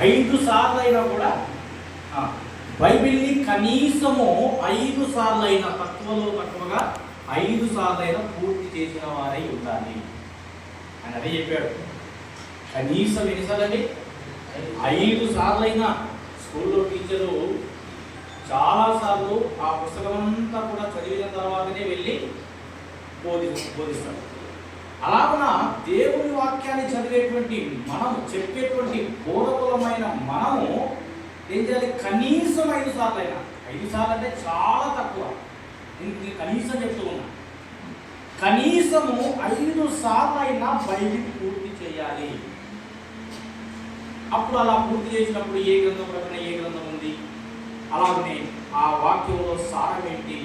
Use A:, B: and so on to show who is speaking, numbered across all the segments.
A: 5 సార్లు అయినా కూడా బైబిల్ని కనీసము 5 సార్లు అయినా, తక్కువగా 5 సార్లు అయినా పూర్తి చేసిన వారై ఉండాలి అని అదే చెప్పాడు. కనీసం ఎన్నిసార్లండి? 5 సార్లు అయినా. స్కూల్లో టీచరు చాలాసార్లు ఆ పుస్తకం అంతా కూడా చదివిన తర్వాతనే వెళ్ళి బోధిస్తాడు. అలాగున దేవుని వాక్యాన్ని చదివేటువంటి మనము, చెప్పేటువంటి బోధకులమైన మనము ఏం చేయాలి? కనీసం 5 సార్లు అయినా. 5 సార్లు అంటే చాలా తక్కువ, నేను కనీసం చెప్తూ ఉన్నా. కనీసము 5 సార్లు అయినా బైబిల్ పూర్తి చేయాలి. అప్పుడు అలా పూర్తి చేసినప్పుడు ఏ గ్రంథం ప్రకారం ఏ గ్రంథం ఉంది, అలాగనే ఆ వాక్యంలో సారం ఏంటి,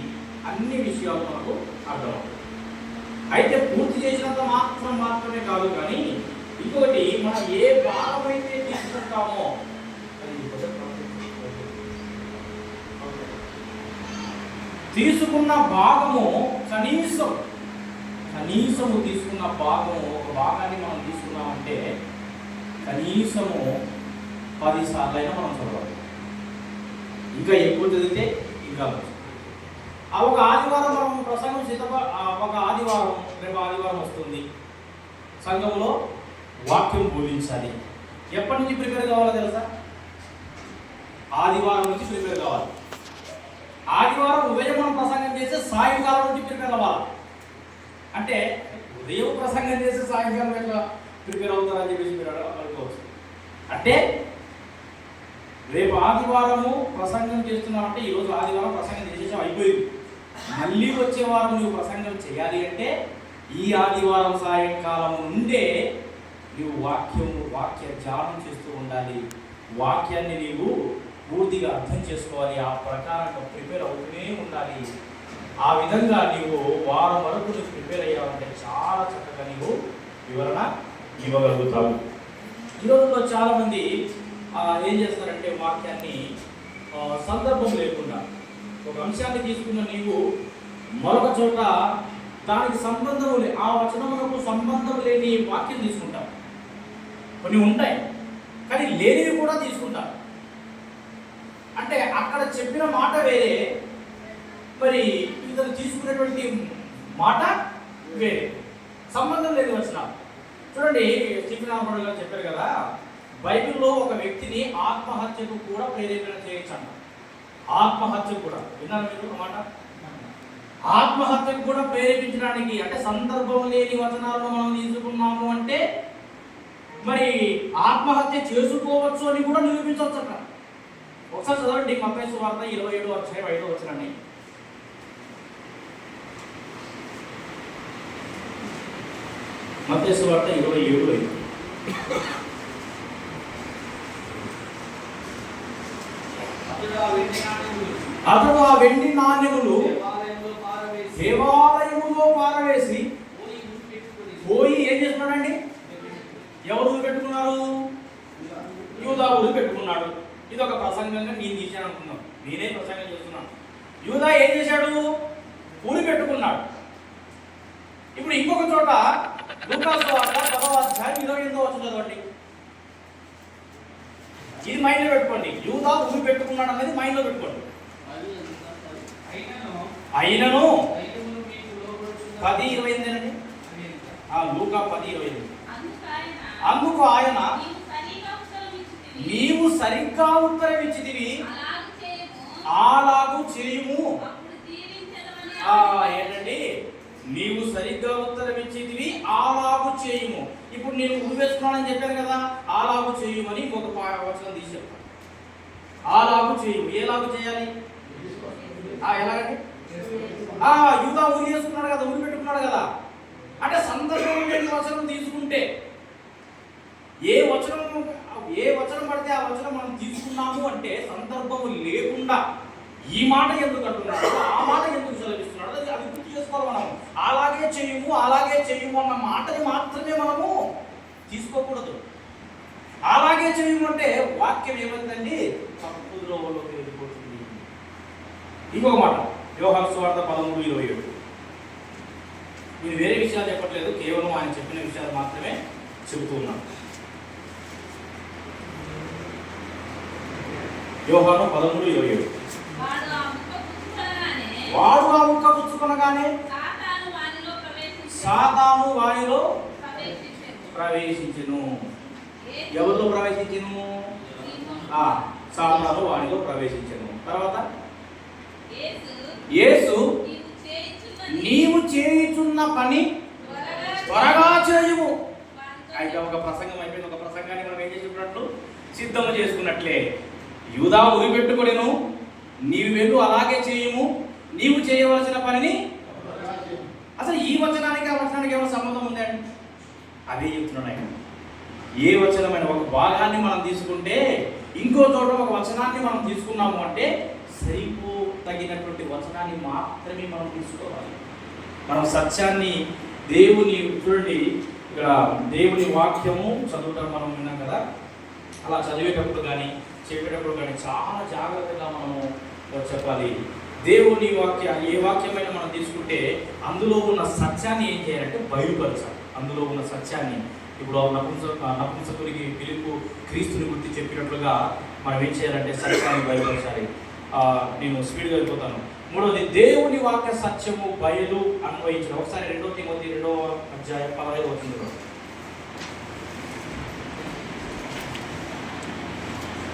A: అన్ని విషయాలు మనకు అర్థమవుతాయి. అయితే పూర్తి చేసినంత మాత్రమే కాదు, కానీ ఇంకొకటి మనం ఏ భాగం అయితే తీసుకుంటామో తీసుకున్న భాగము కనీసము తీసుకున్న భాగము, ఒక భాగాన్ని మనం తీసుకున్నామంటే కనీసము 10 సార్లు అయినా మనం చదవాలి. ఇంకా ఎక్కువ చదివితే ఇంకా ఒక ఆదివారం మనం ప్రసంగం ఒక ఆదివారం, రేపు ఆదివారం వస్తుంది, సంఘంలో వాక్యం బోధించాలి. ఎప్పటి నుంచి ప్రిపేర్ కావాలో తెలుసా? ఆదివారం నుంచి ప్రిపేర్ కావాలి. ఆదివారం ఉదయం మనం ప్రసంగం చేస్తే సాయంకాలం నుంచి ప్రిపేర్ అవ్వాలి. అంటే ఉదయం ప్రసంగం చేస్తే సాయంకాలం ఎట్లా ప్రిపేర్ అవుతారని చెప్పేసి మీరు అనుకోవచ్చు. అంటే రేపు ఆదివారము ప్రసంగం చేస్తున్నామంటే ఈరోజు ఆదివారం ప్రసంగం చేసేసాం, అయిపోయింది. మళ్ళీ వచ్చే వారం నువ్వు ప్రసంగం చేయాలి అంటే ఈ ఆదివారం సాయంకాలం నుండే నువ్వు వాక్య ధ్యానం చేస్తూ ఉండాలి. వాక్యాన్ని నీవు పూర్తిగా అర్థం చేసుకోవాలి. ఆ ప్రకారంగా ప్రిపేర్ అవుతూనే ఉండాలి. ఆ విధంగా నీవు వారం వరకు నువ్వు ప్రిపేర్ అయ్యావంటే చాలా చక్కగా నీవు వివరణ ఇవ్వగలుగుతావు. ఈ రోజుల్లో చాలామంది ఏం చేస్తారంటే వాక్యాన్ని సందర్భం లేకుండా, ఒక అంశాన్ని తీసుకున్న నీవు మరొక చోట దానికి సంబంధం ఆ వచనములకు సంబంధం లేని వాక్యం తీసుకుంటాం. కొన్ని ఉంటాయి, కానీ లేనివి కూడా తీసుకుంటాం. అంటే అక్కడ చెప్పిన మాట వేరే, మరి ఇతను తీసుకునేటువంటి మాట వేరే, సంబంధం లేని వచనాలు. చూడండి, స్టీఫెన్ ఆల్ఫర్డ్ గారు చెప్పారు కదా, బైబిల్లో ఒక వ్యక్తిని ఆత్మహత్యకు కూడా ప్రేరేపణ చేయొచ్చు అన్న. ఆత్మహత్యకు కూడా విన్నారు మీరు మాట? ఆత్మహత్యకు కూడా ప్రేరేపించడానికి, అంటే సందర్భం లేని వచనాలను మనం తీసుకున్నాము అంటే మరి ఆత్మహత్య చేసుకోవచ్చు అని కూడా నిరూపించవచ్చు అక్కడ. ఒకసారి చదవండి మత్తయి సువార్త 27:5 మత్తయి సువార్త 27:5. అతడు ఆ వెండి నాణెములు దేవాలయములో పారవేసి పోయి ఏం చేస్తున్నాడండి? ఎవరు పెట్టుకున్నారు? యూదా పెట్టుకున్నాడు. ఇది ఒక ప్రసంగంగా నేను తీసాను అనుకున్నాను, నేనే ప్రసంగం చేస్తున్నాను. యూదా ఏం చేశాడు? ఊరి పెట్టుకున్నాడు. ఇప్పుడు ఇంకొక చోట లూకా సువార్త 10:28 చదవండి. ఇది మైండ్లో పెట్టుకోండి. యూదా ఊరి పెట్టుకున్నాడు అనేది మైండ్లో పెట్టుకోండి. అయినను 10:28 అండి. లూకా 10:28. అందుకు ఆయన, నీవు సరిగ్గా ఉత్తరం ఇచ్చితివి, అలాగు చేయుము. ఏంటండి? నీవు సరిగ్గా ఉత్తరం ఇచ్చితివి, అలాగు చేయుము. ఇప్పుడు నేను ఊవేసుకున్నానని చెప్పాను కదా, అలాగు చేయుమని ఒక వచనం తీసి చెప్పాను. అలాగు చేయుము. ఏలాగు చేయాలి? ఎలాగండి? యూదా ఊరి చేసుకున్నాడు కదా, ఊరి పెట్టుకున్నాడు కదా. అంటే సందర్భం లేని వచనం తీసుకుంటే, ఏ వచనం పడితే ఆ వచనం మనం తీసుకున్నాము అంటే సందర్భము లేకుండా ఈ మాట ఎందుకు అంటున్నాడు, ఆ మాట ఎందుకు సెలవిస్తున్నాడు, అది గుర్తు చేసుకోవాలి. మనం అలాగే చెయ్యము అన్న మాటని మాత్రమే మనము తీసుకోకూడదు. అలాగే చెయ్యము అంటే వాక్యం ఏమైందండి? తప్పులోకి వెళ్ళిపోతుంది. ఇంకొక మాట, యోహాను సువార్త 13:27. నేను వేరే విషయాలు చెప్పట్లేదు, కేవలం ఆయన చెప్పిన విషయాలు మాత్రమే చెబుతూ ఉన్నాను. యోహాను 13:27. వాడు ఆ ముక్క పుచ్చుకొనగానే సాతాను వానిలో ప్రవేశించెను. ఎవరిలో ప్రవేశించెను? సాతాను వానిలో ప్రవేశించెను. తర్వాత యేసు నీవు చేయుచున్న పని త్వరగా చేయుము. అయితే ఒక ప్రసంగం అయిపోయింది. ఒక ప్రసంగాన్ని మనం ఏం చేసుకున్నట్లు సిద్ధము చేసుకున్నట్లే. యూదా ఉరిపెట్టుకొనెను, నీవు వెళ్ళు అలాగే చేయుము, నీవు చేయవలసిన పనిని. అసలు ఈ వచనానికి ఆ వచనానికి ఏమైనా సంబంధం ఉందండి? అదే చెప్తున్నాడు ఆయన. ఏ వచనమైన ఒక భాగాన్ని మనం తీసుకుంటే ఇంకో చోట ఒక వచనాన్ని మనం తీసుకున్నాము అంటే తగినటువంటి వచనాన్ని మాత్రమే మనం తీసుకోవాలి. మనం సత్యాన్ని దేవుని చూడండి, ఇక్కడ దేవుని వాక్యము చదువుతాం మనం విన్నాం కదా, అలా చదివేటప్పుడు కానీ చెప్పేటప్పుడు కానీ చాలా జాగ్రత్తగా మనము చెప్పాలి. దేవుని ఏ వాక్యమైనా మనం తీసుకుంటే అందులో ఉన్న సత్యాన్ని ఏం చేయాలంటే బయలుపరచాలి. అందులో ఉన్న సత్యాన్ని ఇప్పుడు నపుంసకుడికి పిలుపు క్రీస్తుని గుర్తి చెప్పినట్లుగా మనం ఏం చేయాలంటే సత్యాన్ని బయలుపరచాలి. నేను స్పీడ్గా వెళ్ళిపోతాను. మూడవది, దేవుని వాక్య సత్యము బయలు అన్వయించడం. ఒకసారి 2 తిమోతి 2:15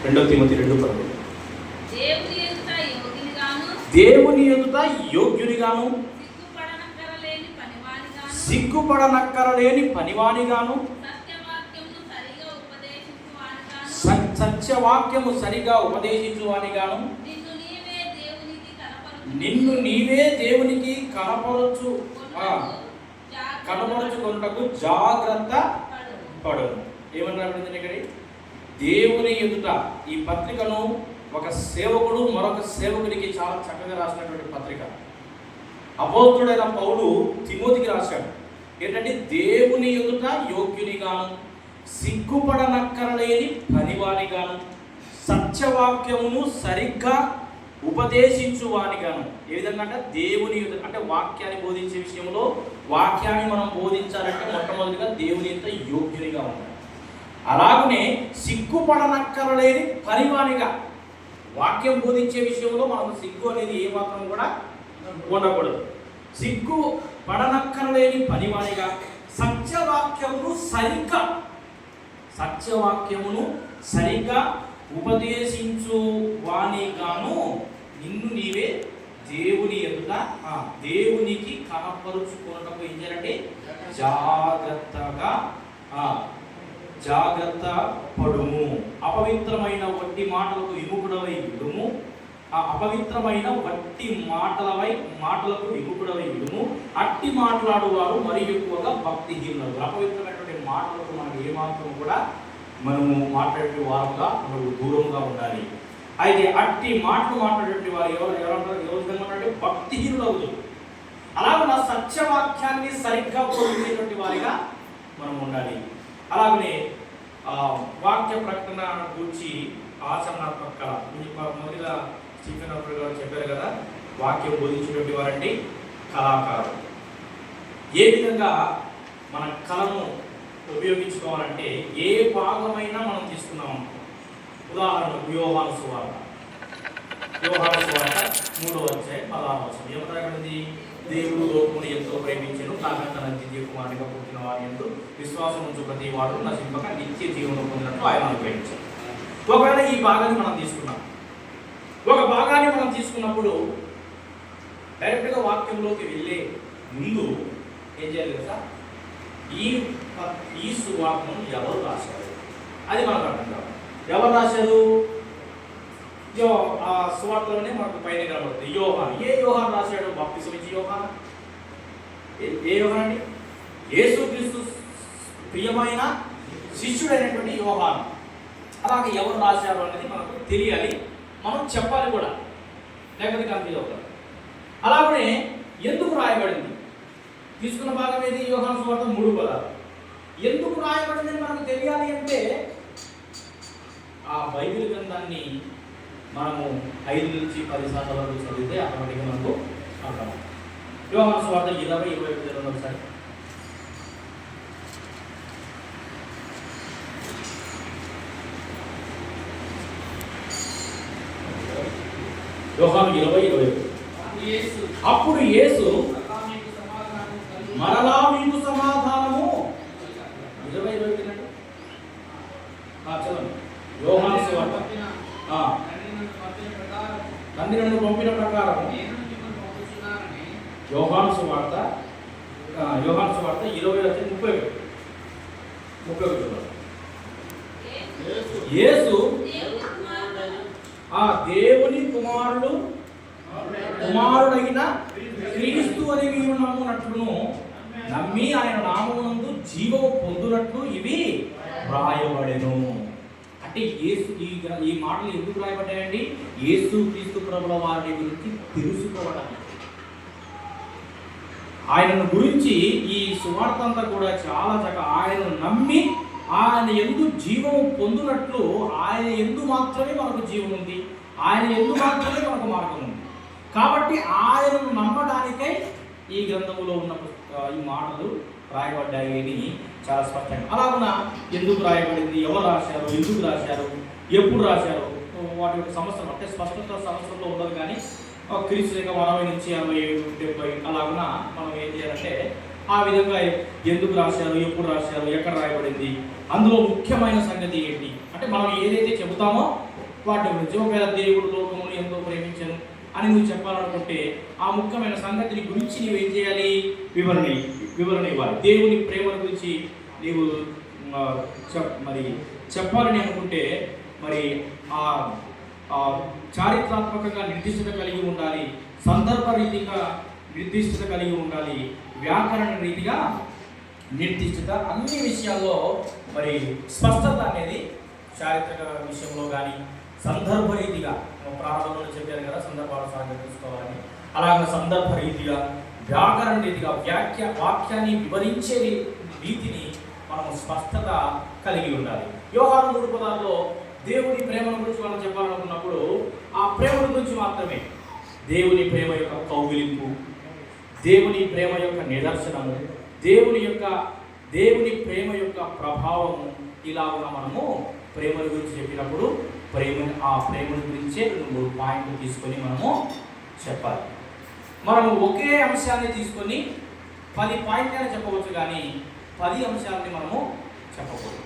A: 2 తిమోతి 2:15. దేవుని ఎదుట యోగ్యునిగాను సిగ్గుపడనక్కరలేని పనివానిగాను సత్యవాక్యము సరిగా ఉపదేశించువానిగాను నిన్ను నీవే దేవునికి కనపరుచుకొనుటకు జాగ్రత్త పడును. ఏమన్నా ఇక్కడ దేవుని ఎదుట ఈ పత్రికను ఒక సేవకుడు మరొక సేవకుడికి చాలా చక్కగా రాసినటువంటి పత్రిక. అపోస్తుడైన పౌలు తిమోతికి రాశాడు ఏంటంటే దేవుని ఎదుట యోగ్యునిగాను సిగ్గుపడనక్కరలేని పనివానిగాను సత్యవాక్యమును సరిగ్గా ఉపదేశించువానిగాను. ఏ విధంగా అంటే దేవుని ఎదుట అంటే వాక్యాన్ని బోధించే విషయంలో వాక్యాన్ని మనం బోధించాలంటే మొట్టమొదటిగా దేవుని ఎదుట యోగ్యునిగా ఉండాలి. అలాగనే సిగ్గుపడనక్కరలేని పనివానిగా వాక్యం బోధించే విషయంలో మనకు సిగ్గు అనేది ఏ మాత్రం కూడా ఉండకూడదు. సిగ్గు పడనక్కరలేని పనివానిగా సత్యవాక్యమును సరిగ్గా ఉపదేశించు వానిగాను నిన్ను నీవే దేవుని ఎదుట దేవునికి కనపరుచుకున్నటకు ఏం చేయాలంటే జాగ్రత్త పడుము. అపవిత్రమైన వట్టి మాటలకు విముఖుడవై విడుము. అపవిత్రమైన వట్టి మాటలకు విముఖుడవై విడుము. అట్టి మాట్లాడువారు మరి ఎక్కువగా భక్తిహీనులు. అపవిత్రమైనటువంటి మాటలకు మనకు ఏమాత్రం కూడా మనము మాట్లాడే వారుగా మనకు దూరంగా ఉండాలి. అయితే అట్టి మాటలు మాట్లాడేటువంటి వారు ఎవరు విధంగా భక్తిహీనులు అవుతుంది. అలాగే సత్యవాక్యాన్ని సరిగ్గా బోధించేటువంటి వారిగా మనం ఉండాలి. అలాగనే వాక్య ప్రకటన గురించి ఆచరణాత్మక మొదటిగా స్టీఫెన్ ఆఫర్ గారు చెప్పారు కదా, వాక్యం బోధించేటువంటి వారంటే కళాకారులు. ఏ విధంగా మన కళను ఉపయోగించుకోవాలంటే ఏ భాగమైనా మనం తీసుకున్నాం. ఉదాహరణకు యోహాను సువార్త 3:16 ఏమరాబడింది? దేవుడు లోకమును ఎంతో ప్రేమించెను, కాగా తన ద్వితీయ కుమారునిగా పుట్టిన వారి యందు విశ్వాసం ఉంచు ప్రతి వాడు నశింపక నిత్య జీవనం పొందినట్లు ఆయన అనుగ్రహించారు. ఒకవేళ ఈ భాగాన్ని మనం తీసుకున్నాం. ఒక భాగాన్ని మనం తీసుకున్నప్పుడు డైరెక్ట్గా వాక్యంలోకి వెళ్ళే ముందు ఏం చేయాలి కదా, ఈ సువార్తను ఎవరు రాశారు అది మనకు అర్థం కావాలి. ఎవరు రాశారు? ఆ సువార్తలోనే మనకు పైన కనబడుతుంది యోహాను. ఏ యోహాను రాశాడు? బాప్తిసం ఇచ్చే యోహాను. ఏ యోహాను అండి? యేసుక్రీస్తు ప్రియమైన శిష్యుడైనటువంటి యోహాను. అలాగే ఎవరు రాశారు అనేది మనకు తెలియాలి, మనం చెప్పాలి కూడా, లేకపోతే కన్ఫ్యూజ్ అవుతారు. అలాగే ఎందుకు రాయబడింది? తీసుకున్న భాగం ఏది? యోహాను సువార్త 3 ఎందుకు రాయబడిందని మనకు తెలియాలి అంటే ఆ బైబిల్ గ్రంథాన్ని మనము 5 నుంచి 10 సార్లు వరకు చదివితే ఆటోమేటిక్గా మనకు అర్థం. యోహాను సువార్త 20:21 ఒకసారి. యోహాను 20:21. అప్పుడు యేసు మరలా మీకు సమాధానము 20:21 చదవండి. యోహాను సువార్త తండ్రి నన్ను పంపిన ప్రకారం యోహాను సువార్త 20:31. యేసు దేవుని కుమారుడైన క్రీస్తు అని మీరు నమ్మునట్లును నమ్మి ఆయన నామమునందు జీవము పొందునట్లు ఇవి వ్రాయబడెను. అంటే యేసు ఈ మాటలు ఎందుకు రాయబడ్డాయండి? యేసు క్రీస్తు ప్రభుల వారి గురించి తెలుసుకోవడానికి. ఆయనను గురించి ఈ సువార్త అంతా కూడా చాలా చక్కగా ఆయనను నమ్మి ఆయన యందు జీవము పొందునట్లు ఆయన యందు మాత్రమే మనకు జీవం ఉంది, ఆయన యందు మాత్రమే మనకు మార్గం ఉంది. కాబట్టి ఆయనను నమ్మడానికై ఈ గ్రంథములో ఉన్న ఈ మాటలు రాయబడ్డాయి అని చాలా స్పష్టంగా. అలాగున ఎందుకు రాయబడింది, ఎవరు రాశారు, ఎందుకు రాశారు, ఎప్పుడు రాశారు, వాటి యొక్క సంవత్సరం అంటే స్పష్టత సంవత్సరంలో ఉండదు. కానీ క్రీస్తు 60 నుంచి 67, 70 అలాగున మనం ఏం చేయాలంటే ఆ విధంగా ఎందుకు రాశారు, ఎప్పుడు రాశారు, ఎక్కడ రాయబడింది, అందులో ముఖ్యమైన సంగతి ఏంటి అంటే మనం ఏదైతే చెబుతామో వాటి గురించి. ఒకవేళ దేవుడు లోకమును ఎంతో ప్రేమించను అని నువ్వు చెప్పాలనుకుంటే ఆ ముఖ్యమైన సంగతిని గురించి నువ్వు ఏం చేయాలి? వివరణ ఇవ్వాలి. దేవుని ప్రేమ గురించి నీవు మరి చెప్పాలని అనుకుంటే మరి ఆ చారిత్రాత్మకంగా నిర్దిష్టత కలిగి ఉండాలి, సందర్భ రీతిగా నిర్దిష్టత కలిగి ఉండాలి, వ్యాకరణ రీతిగా నిర్దిష్టత, అన్ని విషయాల్లో మరి స్పష్టత అనేది చారిత్రక విషయంలో కానీ సందర్భ రీతిగా ప్రారంభంలో చెప్పారు కదా సందర్భాలు సాధ్యం తీసుకోవాలని. అలాగే సందర్భ రీతిగా వ్యాకరణ రీతిగా వాక్యాన్ని వివరించే రీతిని మనం స్పష్టత కలిగి ఉండాలి. యోహాను 3:16లో దేవుని ప్రేమను గురించి మనం చెప్పాలనుకున్నప్పుడు ఆ ప్రేమ గురించి మాత్రమే, దేవుని ప్రేమ యొక్క కౌగిలింపు, దేవుని ప్రేమ యొక్క నిదర్శనము, దేవుని ప్రేమ యొక్క ప్రభావము, ఇలాగా మనము ప్రేమల గురించి చెప్పినప్పుడు ఆ ప్రేమల గురించే 3 పాయింట్లు తీసుకొని మనము చెప్పాలి. మనము ఒకే అంశాన్ని తీసుకొని 10 పాయింట్లని చెప్పవచ్చు, కానీ 10 అంశాలని మనము చెప్పకూడదు.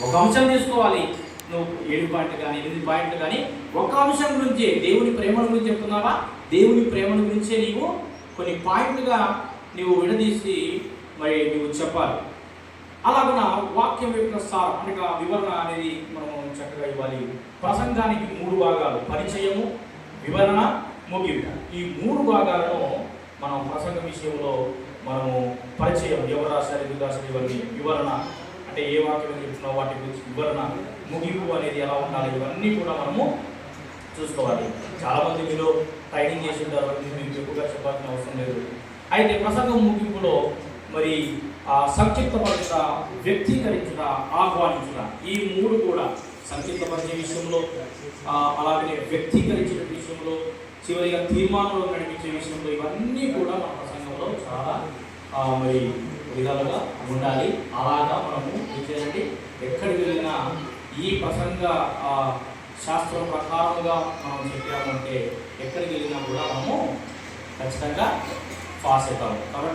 A: ఒక అంశం తీసుకోవాలి, నువ్వు 7 పాయింట్లు కానీ 8 పాయింట్లు కానీ ఒక అంశం గురించే దేవుని ప్రేమల గురించి చెప్తున్నావా, దేవుని ప్రేమల గురించే నీవు కొన్ని పాయింట్లుగా నీవు విడదీసి మరి నువ్వు చెప్పాలి. అలాగున వాక్యం యొక్క సార్ అనగా వివరణ అనేది మనం చక్కగా ఇవ్వాలి. ప్రసంగానికి 3 భాగాలు, పరిచయము, వివరణ, ముగింపు. ఈ 3 భాగాలను మనం ప్రసంగ విషయంలో మనము పరిచయం, ఎవరు రాశారు, ఎందుకు రాశారు, ఇవన్నీ వివరణ అంటే ఏ వాక్యం చెప్తున్నావు వాటి గురించి వివరణ, ముగింపు అనేది ఎలా ఉండాలి, ఇవన్నీ కూడా మనము చూసుకోవాలి. చాలామంది మీరు ట్రైనింగ్ చేసి ఉంటారు, మీకు ఎక్కువగా చెప్పాల్సిన అవసరం లేదు. అయితే ప్రసంగం ముగింపులో మరి సంక్షిప్తపరచుట, వ్యక్తీకరించుట, ఆహ్వానించుట, ఈ 3 కూడా సంక్షిప్తపరిచే విషయంలో, అలాగే వ్యక్తీకరించే విషయంలో, చివరిగా తీర్మానంలో నడిపించే విషయంలో, ఇవన్నీ కూడా మన ప్రసంగంలో చాలా మరి విధాలుగా ఉండాలి. అలాగా మనము ఏం చేయాలంటే ఎక్కడికి వెళ్ళినా ఈ ప్రసంగ శాస్త్రం ప్రకారంగా మనం చెప్పామంటే ఎక్కడికి వెళ్ళినా కూడా మనము ఖచ్చితంగా పాస్ అవుతాము. కాబట్టి